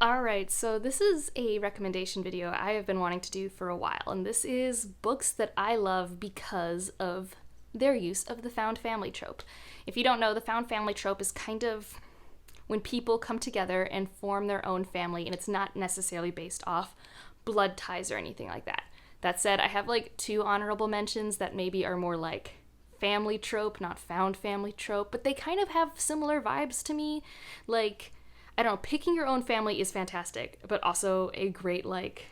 Alright, so this is a recommendation video I have been wanting to do for a while, and this is books that I love because of their use of the found family trope. If you don't know, the found family trope is kind of when people come together and form their own family, and it's not necessarily based off blood ties or anything like that. That said, I have like 2 honorable mentions that maybe are more like family trope, not found family trope, but they kind of have similar vibes to me. Like, I don't know, picking your own family is fantastic, but also a great, like,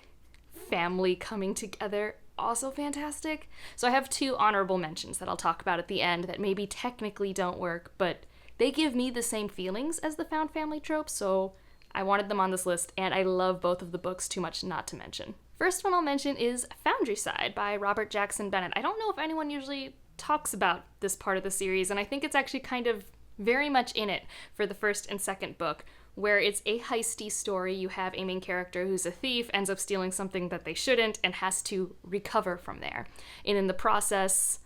family coming together, also fantastic. So I have 2 honorable mentions that I'll talk about at the end that maybe technically don't work, but they give me the same feelings as the found family trope, so I wanted them on this list, and I love both of the books too much not to mention. First one I'll mention is Foundryside by Robert Jackson Bennett. I don't know if anyone usually talks about this part of the series, and I think it's actually kind of very much in it for the first and second book, where it's a heisty story. You have a main character who's a thief, ends up stealing something that they shouldn't, and has to recover from there. And in the process,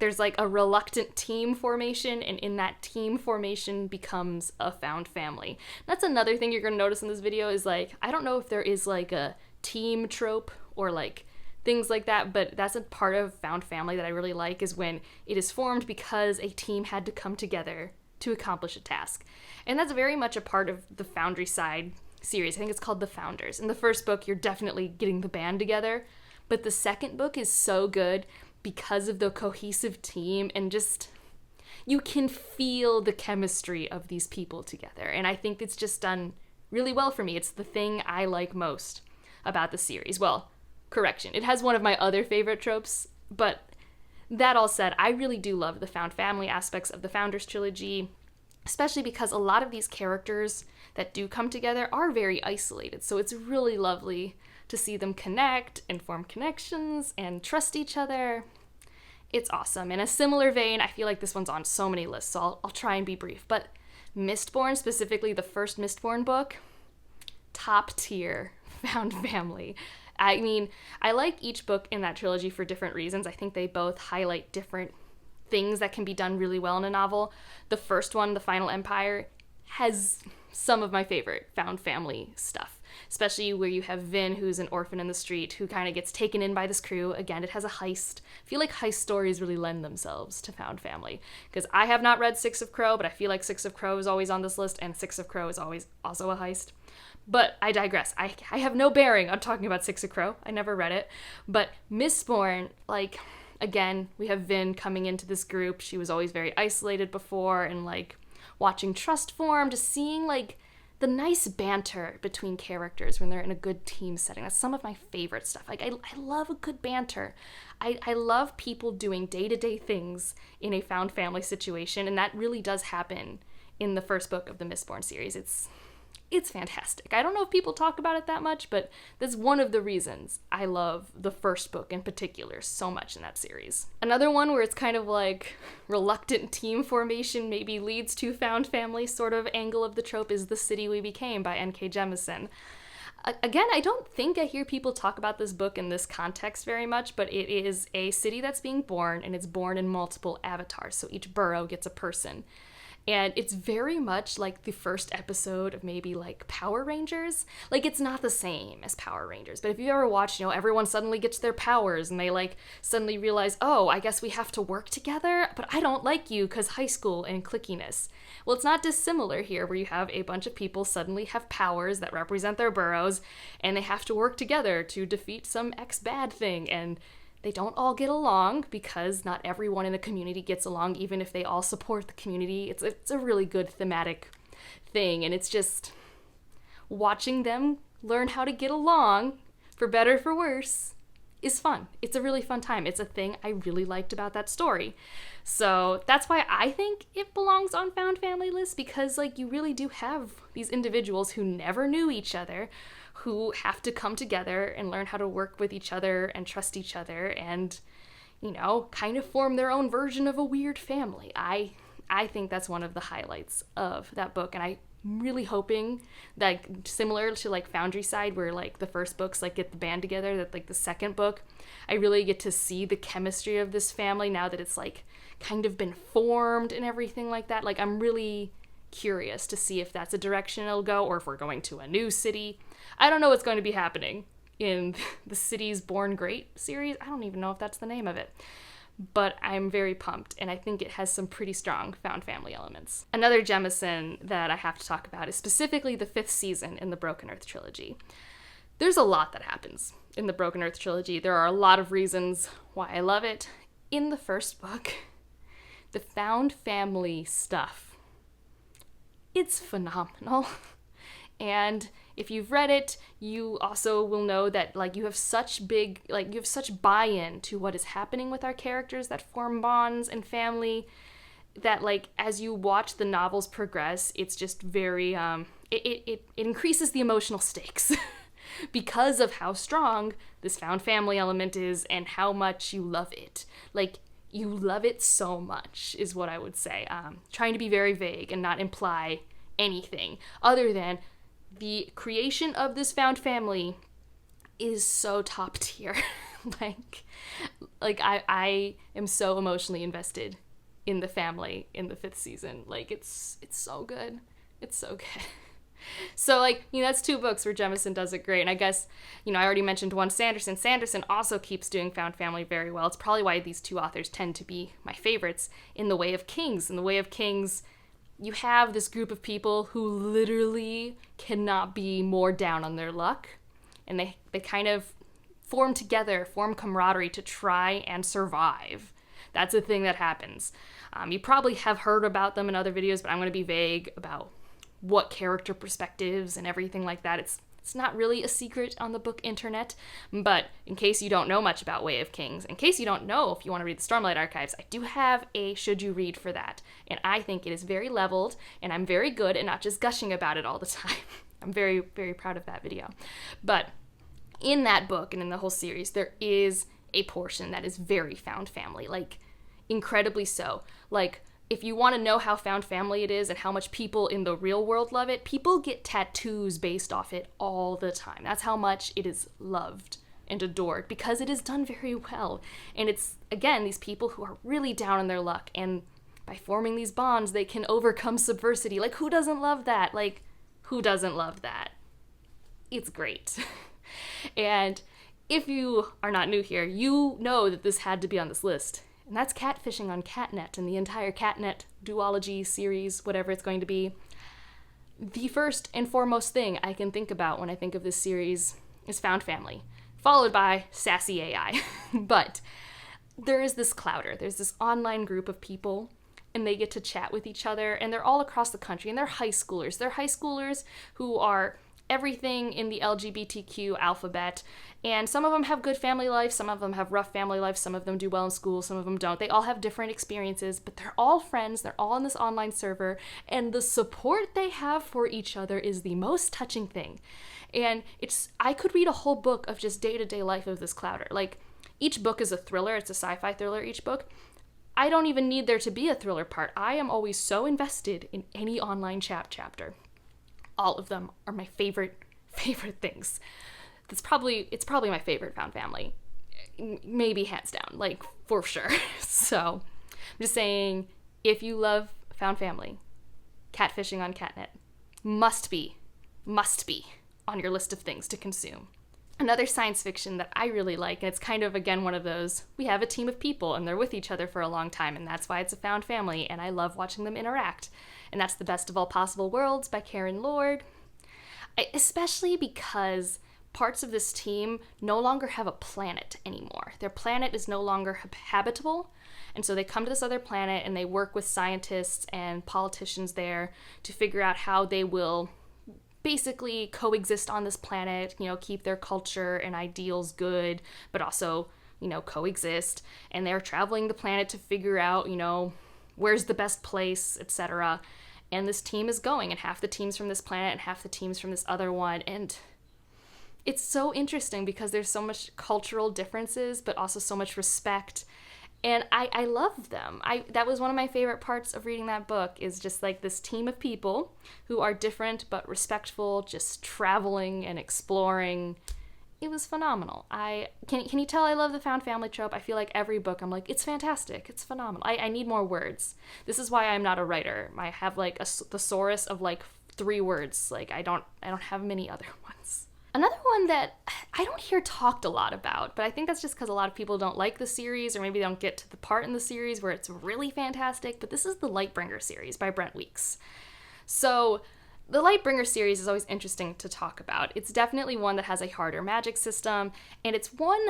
there's like a reluctant team formation, and in that team formation becomes a found family. That's another thing you're going to notice in this video is like, I don't know if there is like a team trope or like things like that, but that's a part of found family that I really like, is when it is formed because a team had to come together to accomplish a task. And that's very much a part of the Foundryside series. I think it's called The Founders. In the first book, you're definitely getting the band together, but the second book is so good because of the cohesive team, and just, you can feel the chemistry of these people together. And I think it's just done really well for me. It's the thing I like most about the series. Well, correction, it has one of my other favorite tropes, but that all said, I really do love the found family aspects of the Founders trilogy, especially because a lot of these characters that do come together are very isolated. So it's really lovely to see them connect and form connections and trust each other. It's awesome. In a similar vein, I feel like this one's on so many lists, so I'll try and be brief. But Mistborn, specifically the first Mistborn book, top tier found family. I mean, I like each book in that trilogy for different reasons. I think they both highlight different things that can be done really well in a novel. The first one, The Final Empire, has some of my favorite found family stuff, especially where you have Vin, who's an orphan in the street, who kind of gets taken in by this crew. Again, it has a heist. I feel like heist stories really lend themselves to found family, because I have not read Six of Crow, but I feel like Six of Crow is always on this list, and Six of Crow is always also a heist. But I digress. I have no bearing on talking about Six of Crow. I never read it. But Mistborn, like, again, we have Vin coming into this group. She was always very isolated before, and like watching trust form, just seeing like the nice banter between characters when they're in a good team setting. That's some of my favorite stuff. Like, I love a good banter. I love people doing day-to-day things in a found family situation, and that really does happen in the first book of the Mistborn series. It's fantastic. I don't know if people talk about it that much, but that's one of the reasons I love the first book in particular so much in that series. Another one where it's kind of like reluctant team formation maybe leads to found family sort of angle of the trope is The City We Became by N.K. Jemisin. Again, I don't think I hear people talk about this book in this context very much, but it is a city that's being born, and it's born in multiple avatars, so each borough gets a person. And it's very much like the first episode of maybe like Power Rangers. Like, it's not the same as Power Rangers, but if you ever watched, everyone suddenly gets their powers and they like suddenly realize, oh, I guess we have to work together, but I don't like you because high school and clickiness. Well, it's not dissimilar here, where you have a bunch of people suddenly have powers that represent their boroughs, and they have to work together to defeat some ex-bad thing, and they don't all get along because not everyone in a community gets along, even if they all support the community. It's a really good thematic thing, and it's just watching them learn how to get along, for better for worse, is fun. It's a really fun time. It's a thing I really liked about that story. So that's why I think it belongs on found family lists, because like you really do have these individuals who never knew each other, who have to come together and learn how to work with each other and trust each other and, kind of form their own version of a weird family. I think that's one of the highlights of that book, and I'm really hoping that, similar to like Foundryside, where like the first books like get the band together, that like the second book, I really get to see the chemistry of this family now that it's like kind of been formed and everything like that. Like, I'm really curious to see if that's a direction it'll go, or if we're going to a new city. I don't know what's going to be happening in the Cities Born Great series. I don't even know if that's the name of it. But I'm very pumped, and I think it has some pretty strong found family elements. Another Jemison that I have to talk about is specifically the 5th season in the Broken Earth trilogy. There's a lot that happens in the Broken Earth trilogy. There are a lot of reasons why I love it. In the first book, the found family stuff, it's phenomenal. And if you've read it, you also will know that you have such buy-in to what is happening with our characters that form bonds and family, that as you watch the novels progress, it's just very it increases the emotional stakes because of how strong this found family element is and how much you love it. You love it so much is what I would say. Trying to be very vague and not imply anything other than the creation of this found family is so top tier. I am so emotionally invested in the family in the 5th season. It's so good. It's so good. So, that's 2 books where Jemison does it great. And I guess, I already mentioned one, Sanderson. Sanderson also keeps doing found family very well. It's probably why these 2 authors tend to be my favorites. In The Way of Kings. In The Way of Kings, you have this group of people who literally cannot be more down on their luck. And they kind of form together, form camaraderie to try and survive. That's a thing that happens. You probably have heard about them in other videos, but I'm going to be vague about what character perspectives and everything like that. It's not really a secret on the book internet, but in case you don't know much about Way of Kings, in case you don't know if you want to read the Stormlight Archives, I do have a should you read for that, and I think it is very leveled, and I'm very good at not just gushing about it all the time. I'm very, very proud of that video. But in that book and in the whole series, there is a portion that is very found family, incredibly so. If you want to know how found family it is and how much people in the real world love it, people get tattoos based off it all the time. That's how much it is loved and adored, because it is done very well. And it's, again, these people who are really down on their luck, and by forming these bonds, they can overcome subversity. Who doesn't love that? Who doesn't love that? It's great. And if you are not new here, you know that this had to be on this list. And that's Catfishing on Catnet and the entire Catnet duology series, whatever it's going to be. The first and foremost thing I can think about when I think of this series is found family, followed by sassy AI. But there is this clouder. There's this online group of people, and they get to chat with each other, and they're all across the country, and they're high schoolers. They're high schoolers who are everything in the LGBTQ alphabet, and some of them have good family life, some of them have rough family life, some of them do well in school, some of them don't. They all have different experiences, but they're all friends, they're all on this online server, and the support they have for each other is the most touching thing. And I could read a whole book of just day-to-day life of this clouder. Each book is a thriller, it's a sci-fi thriller, each book. I don't even need there to be a thriller part. I am always so invested in any online chapter. All of them are my favorite things. It's probably my favorite found family. Maybe hands down, for sure. So I'm just saying, if you love found family, Catfishing on Catnet must be on your list of things to consume. Another science fiction that I really like, and it's kind of, again, one of those, we have a team of people and they're with each other for a long time, and that's why it's a found family, and I love watching them interact. And that's The Best of All Possible Worlds by Karen Lord. Especially because parts of this team no longer have a planet anymore. Their planet is no longer habitable, and so they come to this other planet and they work with scientists and politicians there to figure out how they will basically coexist on this planet, keep their culture and ideals good, but also, coexist. And they're traveling the planet to figure out, where's the best place, etc. And this team is going, and half the team's from this planet and half the team's from this other one. And it's so interesting because there's so much cultural differences, but also so much respect. And I love them. That was one of my favorite parts of reading that book, is just this team of people who are different but respectful, just traveling and exploring. It it was phenomenal. Can you tell I love the found family trope? I feel like every book I'm like, it's fantastic, it's phenomenal. I need more words. This is why I'm not a writer. I have like a thesaurus of like 3 words. Like I don't have many other ones. Another one that I don't hear talked a lot about, but I think that's just because a lot of people don't like the series, or maybe they don't get to the part in the series where it's really fantastic, but this is the Lightbringer series by Brent Weeks. So the Lightbringer series is always interesting to talk about. It's definitely one that has a harder magic system, and it's one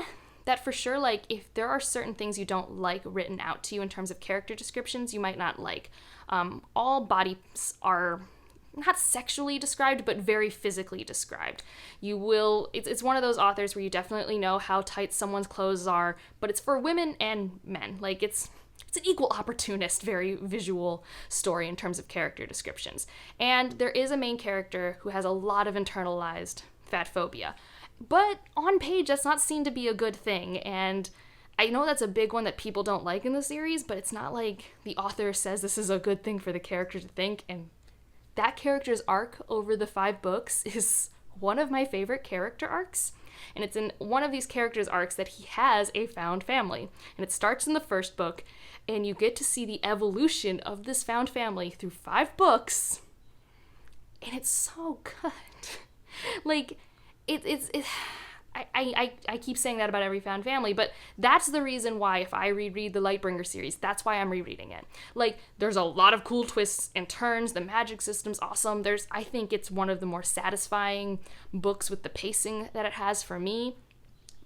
that for sure, like, if there are certain things you don't like written out to you in terms of character descriptions, you might not like. All bodies are not sexually described, but very physically described. It's one of those authors where you definitely know how tight someone's clothes are, but it's for women and men. Like, it's an equal opportunist, very visual story in terms of character descriptions. And there is a main character who has a lot of internalized fat phobia. But on page, that's not seen to be a good thing, and I know that's a big one that people don't like in the series, but it's not like the author says this is a good thing for the character to think, and that character's arc over the 5 books is one of my favorite character arcs. And it's in one of these characters' arcs that he has a found family. And it starts in the first book, and you get to see the evolution of this found family through 5 books. And it's so good. Like, I keep saying that about every found family, but that's the reason why if I reread the Lightbringer series, that's why I'm rereading it. Like, there's a lot of cool twists and turns, the magic system's awesome, I think it's one of the more satisfying books with the pacing that it has for me,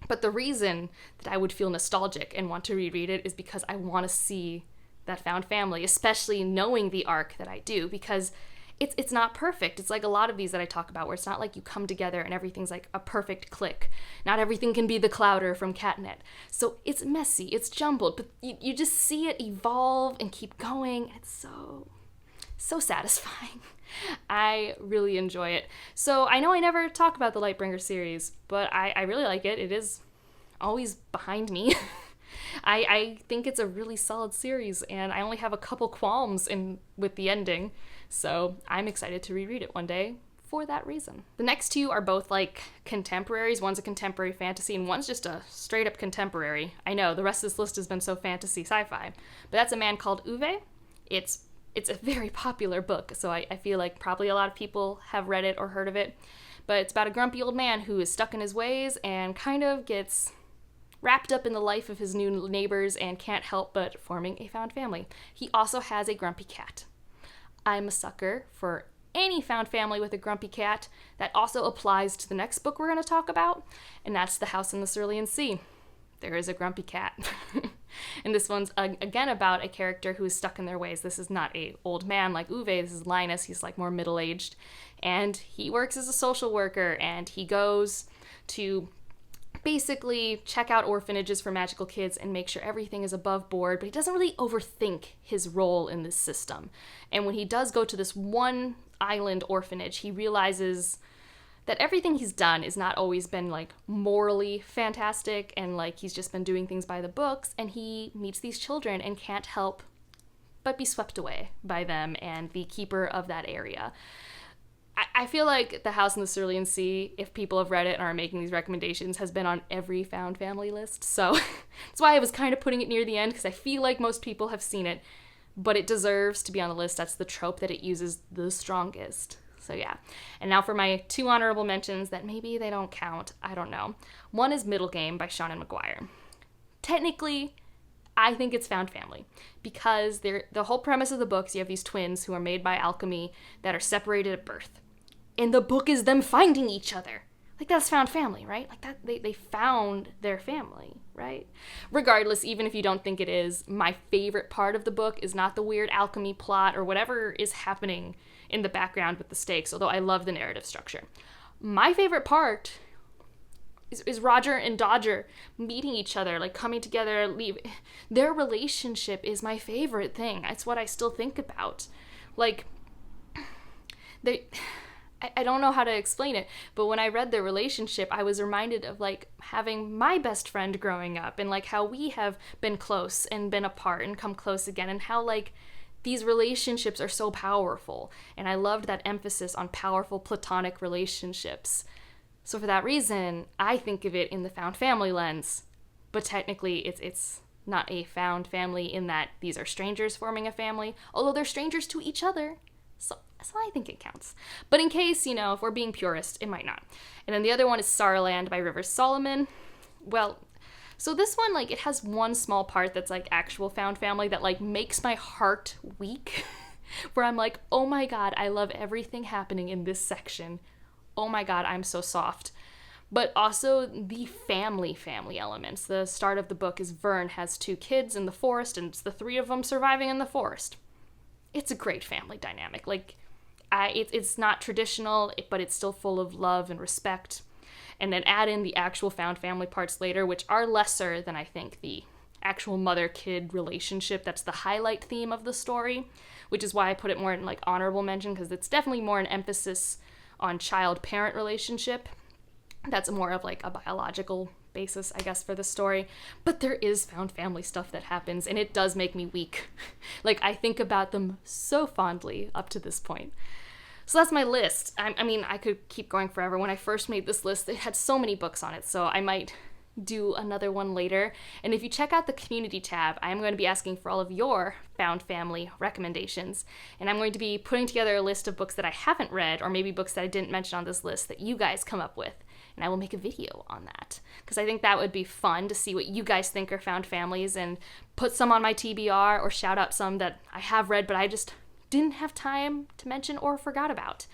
but the reason that I would feel nostalgic and want to reread it is because I want to see that found family, especially knowing the arc that I do, because it's not perfect. It's like a lot of these that I talk about where it's not like you come together and everything's like a perfect click. Not everything can be the Clouder from Catnet. So it's messy, it's jumbled, but you just see it evolve and keep going. And it's so satisfying. I really enjoy it. So I know I never talk about the Lightbringer series, but I really like it. It is always behind me. I think it's a really solid series, and I only have a couple qualms with the ending, so I'm excited to reread it one day for that reason. The next 2 are both like contemporaries. One's a contemporary fantasy, and one's just a straight up contemporary. I know, the rest of this list has been so fantasy sci-fi, but that's A Man Called Uve. It's a very popular book, so I feel like probably a lot of people have read it or heard of it, but it's about a grumpy old man who is stuck in his ways and kind of gets wrapped up in the life of his new neighbors and can't help but forming a found family. He also has a grumpy cat. I'm a sucker for any found family with a grumpy cat. That also applies to the next book we're going to talk about, and that's The House in the Cerulean Sea. There is a grumpy cat. And this one's, again, about a character who is stuck in their ways. This is not a old man like Uve. This is Linus. He's like more middle-aged. And he works as a social worker, and he goes to basically check out orphanages for magical kids and make sure everything is above board, but he doesn't really overthink his role in this system. And when he does go to this one island orphanage, he realizes that everything he's done has not always been like morally fantastic, and like he's just been doing things by the books, and he meets these children and can't help but be swept away by them and the keeper of that area. I feel like The House in the Cerulean Sea, if people have read it and are making these recommendations, has been on every found family list. So that's why I was kind of putting it near the end, because I feel like most people have seen it, but it deserves to be on the list. That's the trope that it uses the strongest. So yeah. And now for my 2 honorable mentions that maybe they don't count. I don't know. One is Middle Game by Seanan McGuire. Technically, I think it's found family, because the whole premise of the books, you have these twins who are made by alchemy that are separated at birth. And the book is them finding each other. Like, that's found family, right? Like, that they found their family, right? Regardless, even if you don't think it is, my favorite part of the book is not the weird alchemy plot or whatever is happening in the background with the stakes, although I love the narrative structure. My favorite part is Roger and Dodger meeting each other, like coming together, leave. Their relationship is my favorite thing. It's what I still think about. Like, I don't know how to explain it, but when I read their relationship, I was reminded of like having my best friend growing up, and like how we have been close and been apart and come close again, and how like these relationships are so powerful. And I loved that emphasis on powerful platonic relationships. So for that reason, I think of it in the found family lens, but technically it's not a found family in that these are strangers forming a family, although they're strangers to each other. So I think it counts. But in case, if we're being purist, it might not. And then the other one is Starland by Rivers Solomon. Well, so this one, it has one small part that's, actual found family that, makes my heart weak. Where I'm like, oh my god, I love everything happening in this section. Oh my god, I'm so soft. But also the family elements. The start of the book is Vern has 2 kids in the forest, and it's the 3 of them surviving in the forest. It's a great family dynamic. It's not traditional, but it's still full of love and respect. And then add in the actual found family parts later, which are lesser than I think the actual mother-kid relationship. That's the highlight theme of the story, which is why I put it more in honorable mention, because it's definitely more an emphasis on child-parent relationship. That's more of a biological basis, I guess, for the story. But there is found family stuff that happens, and it does make me weak. I think about them so fondly up to this point. So that's my list. I mean, I could keep going forever. When I first made this list, it had so many books on it, so I might do another one later. And if you check out the community tab, I'm going to be asking for all of your found family recommendations. And I'm going to be putting together a list of books that I haven't read, or maybe books that I didn't mention on this list that you guys come up with. And I will make a video on that, because I think that would be fun to see what you guys think are found families, and put some on my TBR, or shout out some that I have read but I just didn't have time to mention or forgot about.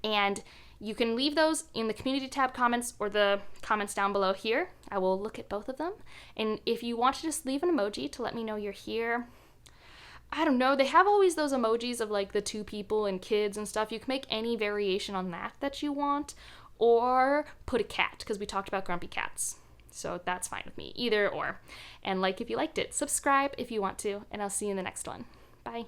And you can leave those in the community tab comments or the comments down below here. I will look at both of them. And if you want to just leave an emoji to let me know you're here. I don't know, they have always those emojis of the 2 people and kids and stuff. You can make any variation on that you want, or put a cat, because we talked about grumpy cats. So that's fine with me, either or. And if you liked it, subscribe if you want to, and I'll see you in the next one. Bye.